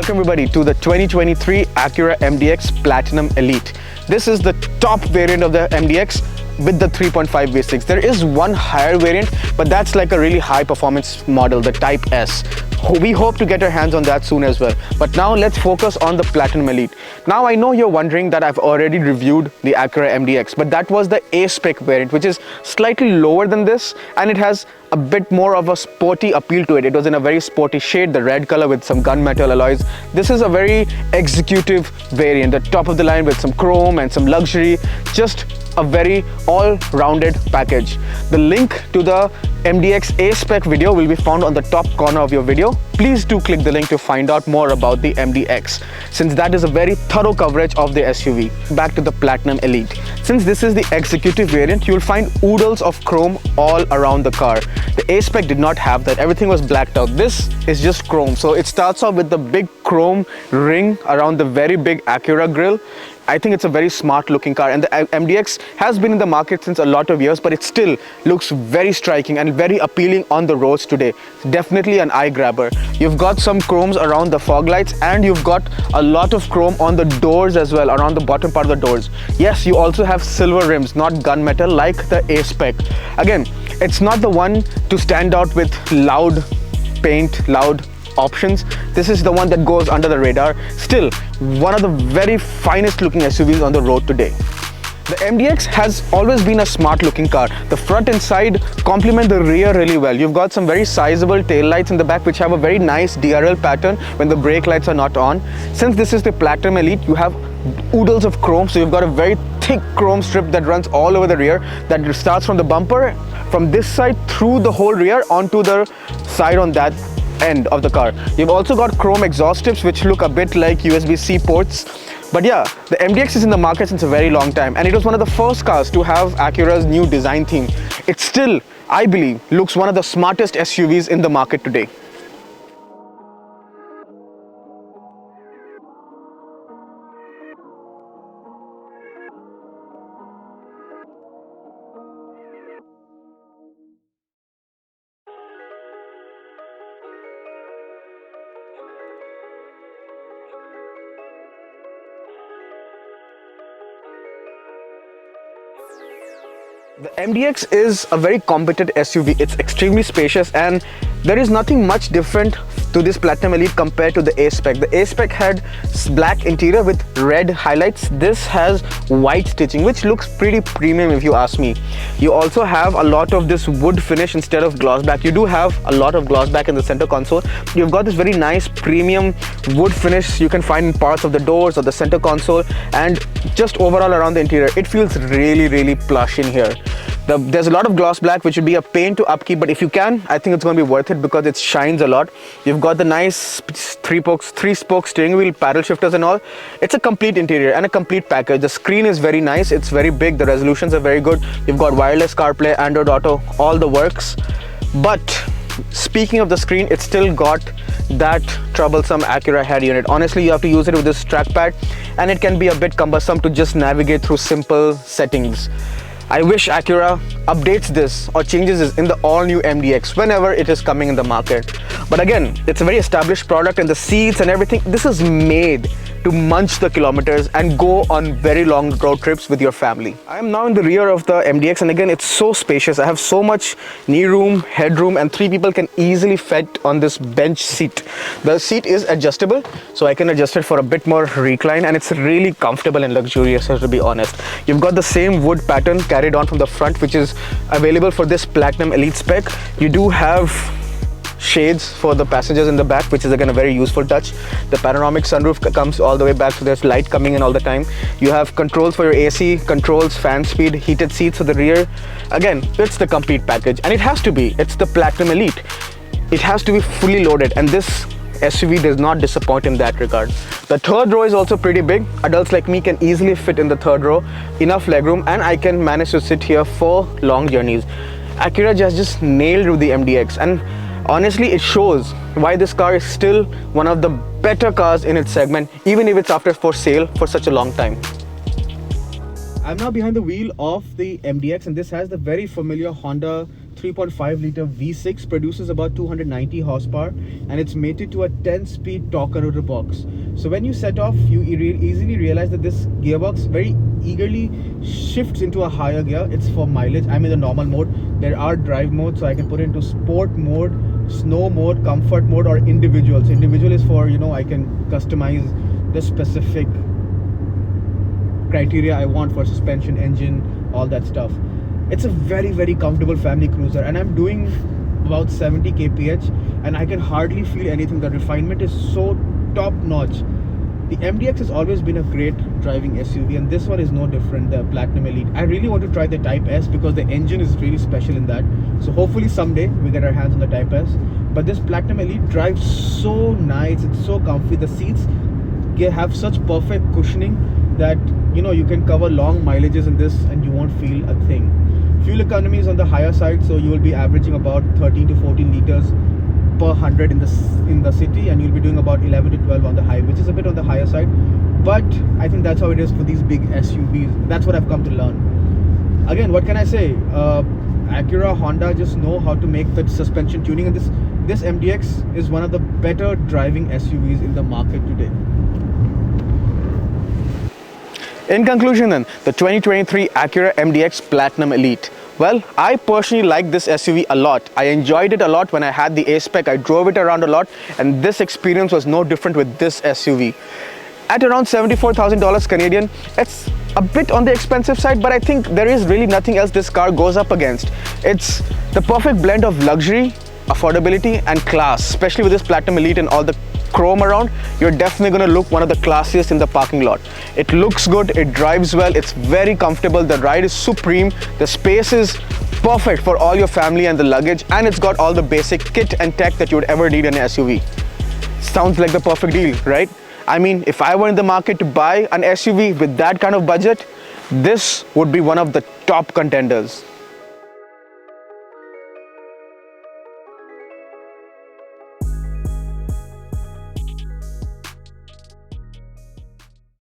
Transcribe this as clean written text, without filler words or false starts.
Welcome everybody to the 2023 Acura MDX Platinum Elite. This is the top variant of the MDX with the 3.5 V6. There is one higher variant, but that's like a really high performance model, the Type S. We hope to get our hands on that soon as well. But now let's focus on the Platinum Elite. Now I know you're wondering that I've already reviewed the Acura MDX, but that was the A-Spec variant, which is slightly lower than this, and it has a bit more of a sporty appeal to it. It was in a very sporty shade, the red color with some gunmetal alloys. This is a very executive variant, the top of the line with some chrome and some luxury, just a very all-rounded package. The link to the MDX A-Spec video will be found on the top corner of your video. Please do click the link to find out more about the MDX, since that is a very thorough coverage of the SUV. Back to the Platinum Elite. Since this is the executive variant, you'll find oodles of chrome all around the car. The A-Spec did not have that. Everything was blacked out. This is just chrome. So it starts off with the big chrome ring around the very big Acura grille. I think it's a very smart looking car, and the MDX has been in the market since a lot of years, but it still looks very striking and very appealing on the roads today. Definitely an eye grabber. You've got some chromes around the fog lights, and you've got a lot of chrome on the doors as well, around the bottom part of the doors. Yes, you also have silver rims, not gunmetal like the A-Spec. Again, it's not the one to stand out with loud paint, loud options. This is the one that goes under the radar. Still, one of the very finest looking SUVs on the road today. The MDX has always been a smart looking car. The front and side complement the rear really well. You've got some very sizable tail lights in the back which have a very nice DRL pattern when the brake lights are not on. Since this is the Platinum Elite, you have oodles of chrome, so you've got a very thick chrome strip that runs all over the rear, that starts from the bumper, from this side through the whole rear onto the side on that end of the car. You've also got chrome exhaust tips which look a bit like USB-C ports. But yeah, the MDX is in the market since a very long time, and it was one of the first cars to have Acura's new design theme. It still, I believe, looks one of the smartest SUVs in the market today. The MDX is a very competent SUV. It's extremely spacious, and there is nothing much different to this Platinum Elite compared to the A-Spec. The A-Spec had black interior with red highlights. This has white stitching, which looks pretty premium if you ask me. You also have a lot of this wood finish instead of gloss black. You do have a lot of gloss black in the center console. You've got this very nice premium wood finish you can find in parts of the doors or the center console, and just overall around the interior, it feels really plush in here. There's a lot of gloss black which would be a pain to upkeep, but if you can, I think it's going to be worth it because it shines a lot. You've got the nice three-spoke steering wheel, paddle shifters and all. It's a complete interior and a complete package. The screen is very nice. It's very big. The resolutions are very good. You've got wireless CarPlay, Android Auto, all the works. But speaking of the screen, it's still got that troublesome Acura head unit. Honestly, you have to use it with this trackpad, and it can be a bit cumbersome to just navigate through simple settings. I wish Acura updates this or changes this in the all-new MDX whenever it is coming in the market. But again, it's a very established product, and the seats and everything, this is made to munch the kilometers and go on very long road trips with your family. I am now in the rear of the MDX, and again, it's so spacious. I have so much knee room, headroom, and 3 people can easily fit on this bench seat. The seat is adjustable, so I can adjust it for a bit more recline, and it's really comfortable and luxurious, to be honest. You've got the same wood pattern carried on from the front, which is available for this Platinum Elite spec. You do have shades for the passengers in the back, which is again a very useful touch. The panoramic sunroof comes all the way back, so there's light coming in all the time. You have controls for your AC, controls, fan speed, heated seats for the rear. Again, it's the complete package, and it has to be. It's the Platinum Elite. It has to be fully loaded, and this SUV does not disappoint in that regard. The third row is also pretty big. Adults like me can easily fit in the third row. Enough legroom, and I can manage to sit here for long journeys. Acura just nailed the MDX, and honestly, it shows why this car is still one of the better cars in its segment, even if it's after for sale for such a long time. I'm now behind the wheel of the MDX, and this has the very familiar Honda 3.5 liter V6, produces about 290 horsepower, and it's mated to a 10-speed torque converter box. So when you set off, you easily realize that this gearbox very eagerly shifts into a higher gear. It's for mileage. I'm in the normal mode. There are drive modes, so I can put it into sport mode, snow mode, comfort mode, or individual. So individual is for, I can customize the specific criteria I want for suspension, engine, all that stuff. It's a very, very comfortable family cruiser, and I'm doing about 70 kph, and I can hardly feel anything. The refinement is so top notch. The MDX has always been a great driving SUV, and this one is no different, the Platinum Elite. I really want to try the Type S because the engine is really special in that. So hopefully someday we get our hands on the Type S. But this Platinum Elite drives so nice, it's so comfy. The seats have such perfect cushioning that you can cover long mileages in this and you won't feel a thing. Fuel economy is on the higher side, so you will be averaging about 13 to 14 liters per 100 in the city, and you'll be doing about 11 to 12 on the highway, which is a bit on the higher side. But I think that's how it is for these big SUVs. That's what I've come to learn. Again, what can I say? Acura, Honda just know how to make the suspension tuning, and this MDX is one of the better driving SUVs in the market today. In conclusion then, the 2023 Acura MDX Platinum Elite. Well, I personally like this SUV a lot. I enjoyed it a lot when I had the A-Spec. I drove it around a lot, and this experience was no different with this SUV. At around $74,000 Canadian, it's a bit on the expensive side, but I think there is really nothing else this car goes up against. It's the perfect blend of luxury, affordability, and class. Especially with this Platinum Elite and all the chrome around, you're definitely going to look one of the classiest in the parking lot. It looks good, it drives well, it's very comfortable, the ride is supreme, the space is perfect for all your family and the luggage, and it's got all the basic kit and tech that you would ever need in an SUV. Sounds like the perfect deal, right? I mean, if I were in the market to buy an SUV with that kind of budget, this would be one of the top contenders.